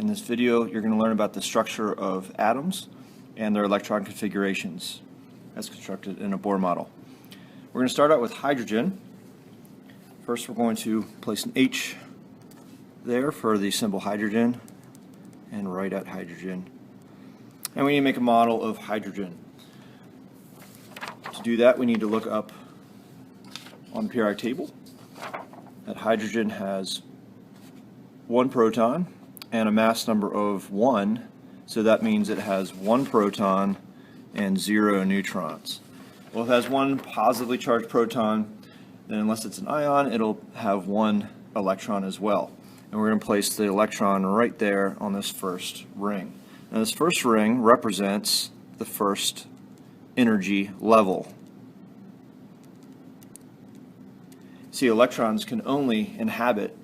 In this video, you're going to learn about the structure of atoms and their electron configurations as constructed in a Bohr model. We're going to start out with hydrogen. First, we're going to place an H there for the symbol hydrogen and write out hydrogen. And we need to make a model of hydrogen. To do that, we need to look up on the periodic table that hydrogen has one proton and a mass number of 1, so that means it has 1 proton and 0 neutrons. Well, if it has one positively charged proton, then unless it's an ion, it'll have 1 electron as well. And we're going to place the electron right there on this first ring. Now this first ring represents the first energy level. See, electrons can only inhabit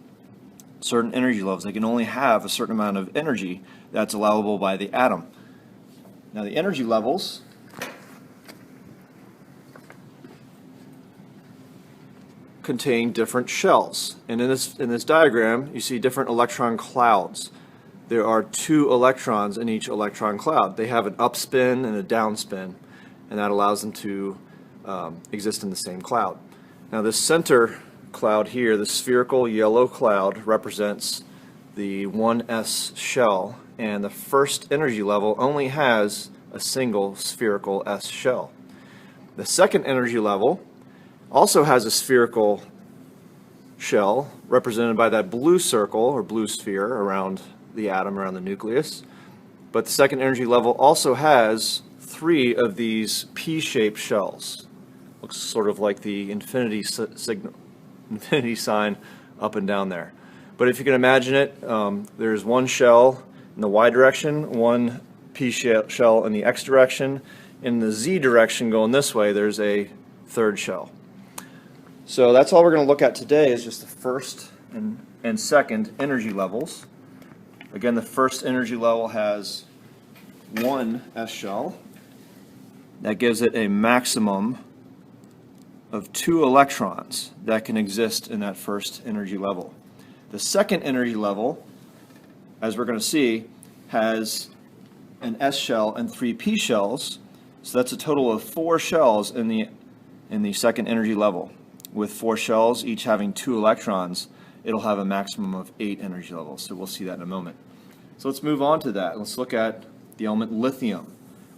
certain energy levels. They can only have a certain amount of energy that's allowable by the atom. Now the energy levels contain different shells. And in this diagram, you see different electron clouds. There are 2 electrons in each electron cloud. They have an upspin and a downspin, and that allows them to exist in the same cloud. Now this center cloud here, the spherical yellow cloud, represents the 1s shell, and the first energy level only has a single spherical s shell. The second energy level also has a spherical shell represented by that blue circle or blue sphere around the atom, around the nucleus. But the second energy level also has 3 of these P-shaped shells. Looks sort of like the infinity sign up and down there. But if you can imagine it, there's one shell in the y direction, one P shell in the x direction. In the z direction going this way, there's a third shell. So that's all we're going to look at today is just the first and second energy levels. Again, the first energy level has 1 s shell. That gives it a maximum of 2 electrons that can exist in that first energy level. The second energy level, as we're going to see, has an s shell and 3 p shells. So that's a total of 4 shells in the second energy level. With 4 shells, each having 2 electrons, it'll have a maximum of 8 energy levels. So we'll see that in a moment. So let's move on to that. Let's look at the element lithium.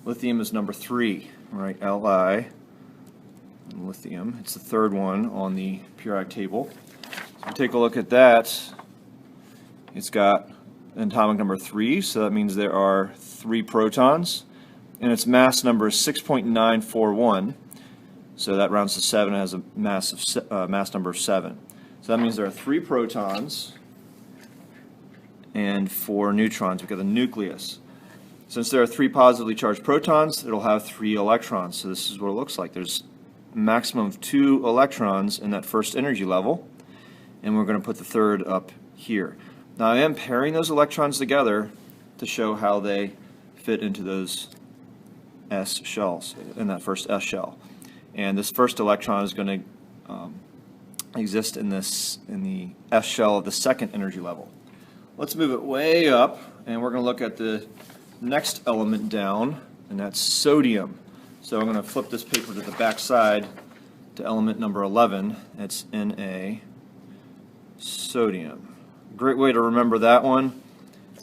Lithium is number 3, right? Li, lithium. It's the third one on the periodic table. So take a look at that. It's got an atomic number 3, so that means there are 3 protons, and its mass number is 6.941. So that rounds to 7, has a mass number of 7. So that means there are 3 protons and 4 neutrons. We've got the nucleus. Since there are 3 positively charged protons, it'll have 3 electrons. So this is what it looks like. There's a maximum of 2 electrons in that first energy level, and we're going to put the third up here. Now I am pairing those electrons together to show how they fit into those s shells, in that first s shell. And this first electron is going to exist in the s shell of the second energy level. Let's move it way up, and we're going to look at the next element down, and that's sodium. So I'm going to flip this paper to the back side to element number 11. It's Na, sodium. Great way to remember that one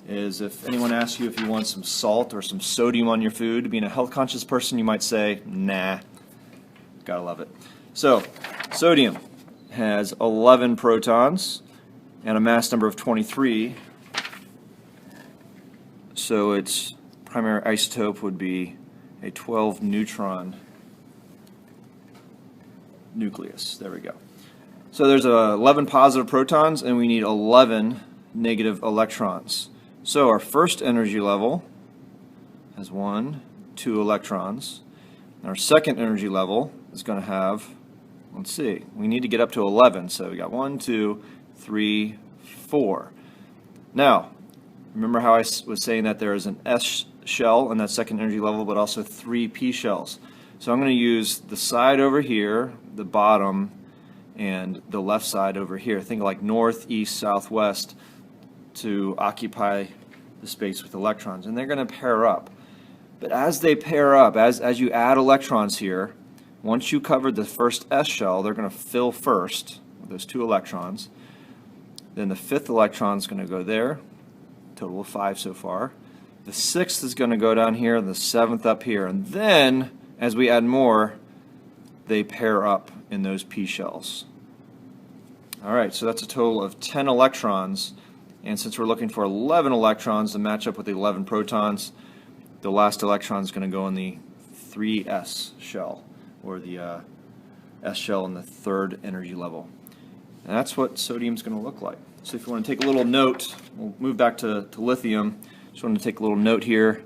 is if anyone asks you if you want some salt or some sodium on your food, being a health conscious person, you might say, nah. Gotta love it. So, sodium has 11 protons and a mass number of 23. So its primary isotope would be a 12 neutron nucleus. There we go. So there's 11 positive protons and we need 11 negative electrons. So our first energy level has 1, 2 electrons. And our second energy level is going to have, let's see, we need to get up to 11. So we got 1, 2, 3, 4. Now, remember how I was saying that there is an S shell in that second energy level, but also 3 P shells. So I'm going to use the side over here, the bottom, and the left side over here. Think like north, east, south, west to occupy the space with electrons, and they're going to pair up. But as they pair up, as you add electrons here, once you covered the first S shell, they're going to fill first with those 2 electrons. Then the 5th electron is going to go there, total of 5 so far. The 6th is going to go down here, and the 7th up here. And then, as we add more, they pair up in those P shells. Alright, so that's a total of 10 electrons. And since we're looking for 11 electrons to match up with the 11 protons, the last electron is going to go in the 3s shell, or the S shell in the 3rd energy level. And that's what sodium's going to look like. So if you want to take a little note, we'll move back to lithium. Just want to take a little note here.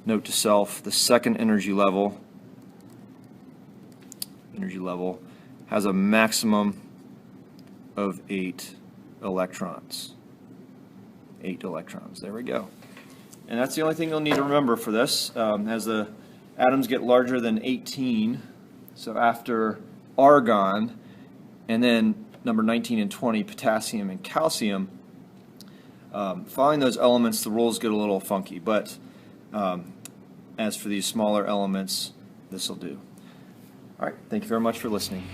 Note to self, the 2nd energy level has a maximum of 8 electrons. 8 electrons. There we go. And that's the only thing you'll need to remember for this. As the atoms get larger than 18, so after argon, and then number 19 and 20, potassium and calcium, following those elements, the rules get a little funky. But as for these smaller elements, this will do. All right, thank you very much for listening.